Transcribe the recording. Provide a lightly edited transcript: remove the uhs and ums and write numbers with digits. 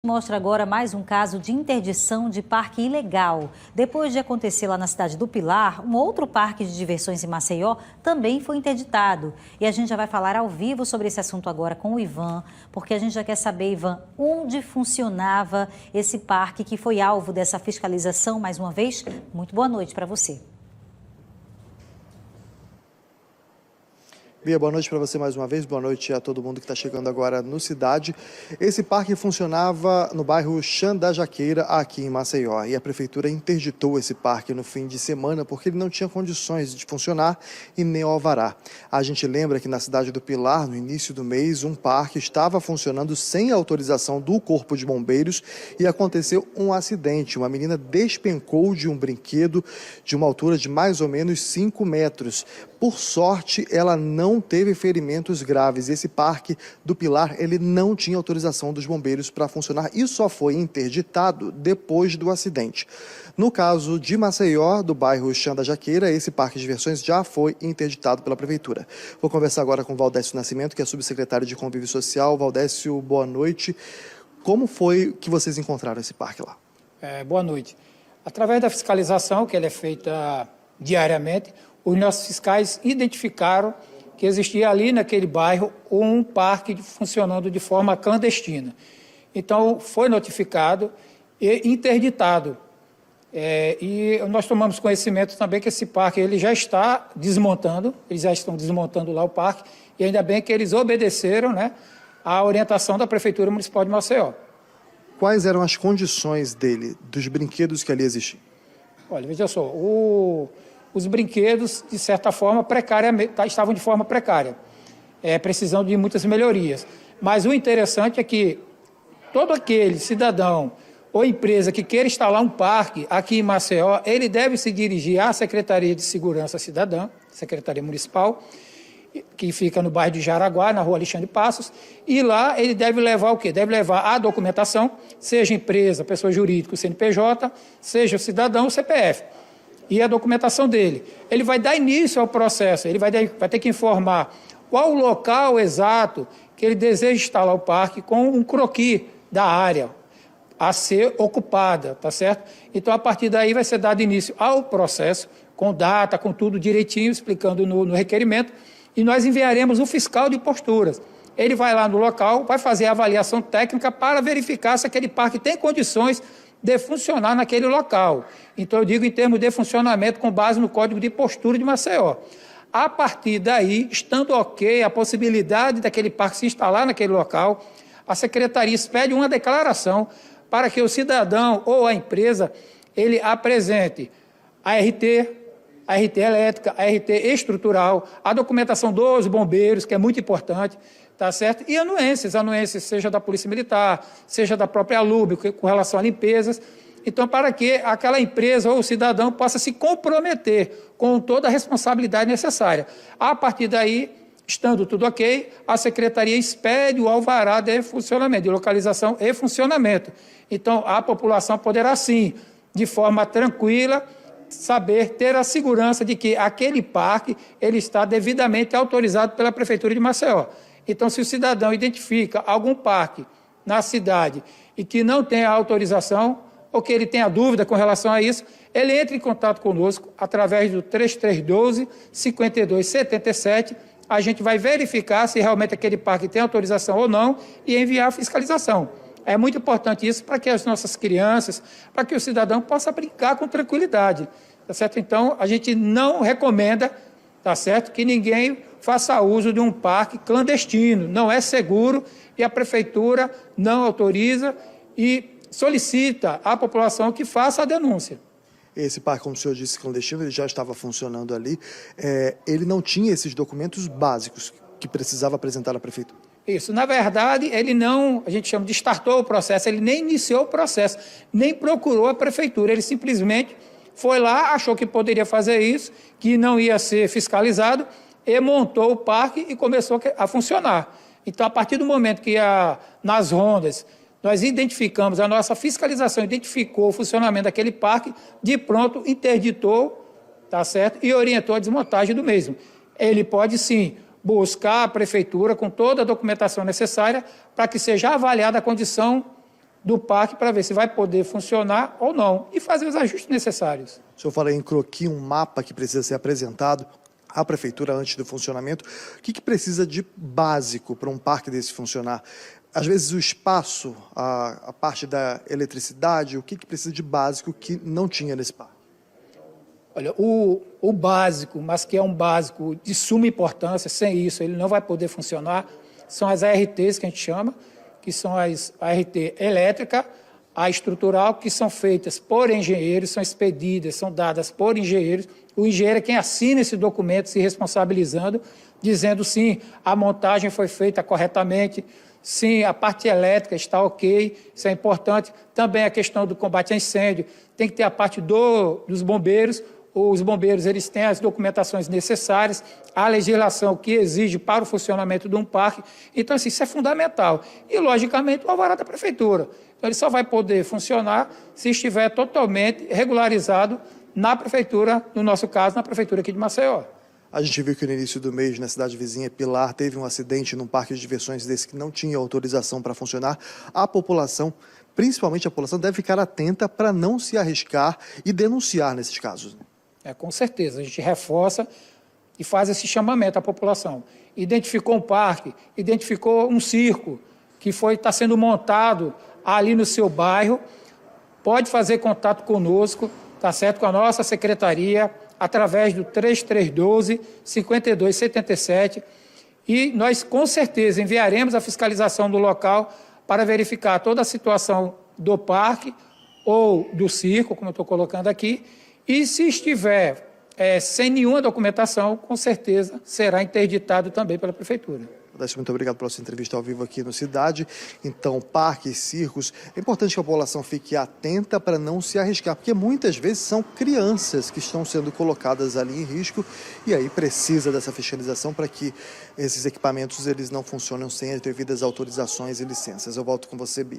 Mostra agora mais um caso de interdição de parque ilegal. Depois de acontecer lá na cidade do Pilar, um outro parque de diversões em Maceió também foi interditado. E a gente já vai falar ao vivo sobre esse assunto agora com o Ivan, porque a gente já quer saber, Ivan, onde funcionava esse parque que foi alvo dessa fiscalização mais uma vez. Muito boa noite para você. Bia, boa noite para você mais uma vez, boa noite a todo mundo que está chegando agora no Cidade. Esse parque funcionava no bairro Chã da Jaqueira, aqui em Maceió, e a prefeitura interditou esse parque no fim de semana porque ele não tinha condições de funcionar e nem o alvará. A gente lembra que na cidade do Pilar, no início do mês, um parque estava funcionando sem autorização do Corpo de Bombeiros e aconteceu um acidente. Uma menina despencou de um brinquedo de uma altura de mais ou menos 5 metros. Por sorte, ela não teve ferimentos graves. Esse parque do Pilar, ele não tinha autorização dos bombeiros para funcionar e só foi interditado depois do acidente. No caso de Maceió, do bairro Chã da Jaqueira, esse parque de diversões já foi interditado pela prefeitura. Vou conversar agora com o Valdécio Nascimento, que é subsecretário de Convívio Social. Valdécio, boa noite. Como foi que vocês encontraram esse parque lá? Boa noite. Através da fiscalização, que ela é feita diariamente, os nossos fiscais identificaram que existia ali naquele bairro um parque funcionando de forma clandestina. Então, foi notificado e interditado. E nós tomamos conhecimento também que esse parque ele já está desmontando, eles já estão desmontando lá o parque, e ainda bem que eles obedeceram, né, à orientação da Prefeitura Municipal de Maceió. Quais eram as condições dele, dos brinquedos que ali existiam? Olha, veja só, os brinquedos, de certa forma, estavam de forma precária, precisando de muitas melhorias. Mas o interessante é que todo aquele cidadão ou empresa que queira instalar um parque aqui em Maceió, ele deve se dirigir à Secretaria de Segurança Cidadã, Secretaria Municipal, que fica no bairro de Jaraguá, na rua Alexandre Passos, e lá ele deve levar o quê? Deve levar a documentação, seja empresa, pessoa jurídica, CNPJ, seja cidadão, CPF. E a documentação dele. Ele vai dar início ao processo, ele vai ter que informar qual o local exato que ele deseja instalar o parque com um croquis da área a ser ocupada, tá certo? Então, a partir daí vai ser dado início ao processo, com data, com tudo direitinho, explicando no requerimento, e nós enviaremos o fiscal de posturas. Ele vai lá no local, vai fazer a avaliação técnica para verificar se aquele parque tem condições de funcionar naquele local. Então, eu digo em termos de funcionamento com base no Código de Postura de Maceió. A partir daí, estando ok a possibilidade daquele parque se instalar naquele local, a Secretaria expede uma declaração para que o cidadão ou a empresa ele apresente a RT elétrica, a RT estrutural, a documentação dos bombeiros, que é muito importante, tá certo? E anuências seja da Polícia Militar, seja da própria LUB, com relação a limpezas. Então, para que aquela empresa ou o cidadão possa se comprometer com toda a responsabilidade necessária. A partir daí, estando tudo ok, a Secretaria expede o alvará de funcionamento, de localização e funcionamento. Então, a população poderá, sim, de forma tranquila, saber, ter a segurança de que aquele parque ele está devidamente autorizado pela Prefeitura de Maceió. Então, se o cidadão identifica algum parque na cidade e que não tem a autorização, ou que ele tenha dúvida com relação a isso, ele entra em contato conosco através do 3312-5277. A gente vai verificar se realmente aquele parque tem autorização ou não e enviar a fiscalização. É muito importante isso para que as nossas crianças, para que o cidadão possa brincar com tranquilidade. Tá certo? Então, a gente não recomenda, tá certo, que ninguém faça uso de um parque clandestino. Não é seguro e a Prefeitura não autoriza e solicita à população que faça a denúncia. Esse parque, como o senhor disse, clandestino, ele já estava funcionando ali. Ele não tinha esses documentos básicos que precisava apresentar à Prefeitura. Isso. Na verdade, ele não, a gente chama de startou o processo, ele nem iniciou o processo, nem procurou a Prefeitura. Ele simplesmente foi lá, achou que poderia fazer isso, que não ia ser fiscalizado, e montou o parque e começou a funcionar. Então, a partir do momento que nas rondas nós identificamos, a nossa fiscalização identificou o funcionamento daquele parque, de pronto interditou, tá certo, e orientou a desmontagem do mesmo. Ele pode, sim, buscar a Prefeitura com toda a documentação necessária para que seja avaliada a condição do parque para ver se vai poder funcionar ou não e fazer os ajustes necessários. O senhor fala em croquis, um mapa que precisa ser apresentado à prefeitura antes do funcionamento. O que precisa de básico para um parque desse funcionar? Às vezes o espaço, a parte da eletricidade, o que precisa de básico que não tinha nesse parque? Olha, o básico, mas que é um básico de suma importância, sem isso ele não vai poder funcionar, são as ARTs que a gente chama, que são as ART elétrica, a estrutural, que são feitas por engenheiros, são expedidas, são dadas por engenheiros. O engenheiro é quem assina esse documento se responsabilizando, dizendo sim, a montagem foi feita corretamente, sim, a parte elétrica está ok, isso é importante. Também a questão do combate a incêndio, tem que ter a parte dos bombeiros. Os bombeiros eles têm as documentações necessárias, a legislação que exige para o funcionamento de um parque. Então, assim, isso é fundamental. E, logicamente, o alvará da prefeitura. Então, ele só vai poder funcionar se estiver totalmente regularizado na prefeitura, no nosso caso, na prefeitura aqui de Maceió. A gente viu que no início do mês, na cidade vizinha Pilar, teve um acidente num parque de diversões desse que não tinha autorização para funcionar. A população, principalmente a população, deve ficar atenta para não se arriscar e denunciar nesses casos. Com certeza, a gente reforça e faz esse chamamento à população. Identificou um parque, identificou um circo que está sendo montado ali no seu bairro, pode fazer contato conosco, tá certo? Com a nossa secretaria, através do 3312-5277, e nós com certeza enviaremos a fiscalização do local para verificar toda a situação do parque ou do circo, como eu estou colocando aqui, e se estiver sem nenhuma documentação, com certeza será interditado também pela prefeitura. Muito obrigado pela sua entrevista ao vivo aqui no Cidade. Então, parques, circos, é importante que a população fique atenta para não se arriscar, porque muitas vezes são crianças que estão sendo colocadas ali em risco e aí precisa dessa fiscalização para que esses equipamentos eles não funcionem sem as devidas autorizações e licenças. Eu volto com você, Bia.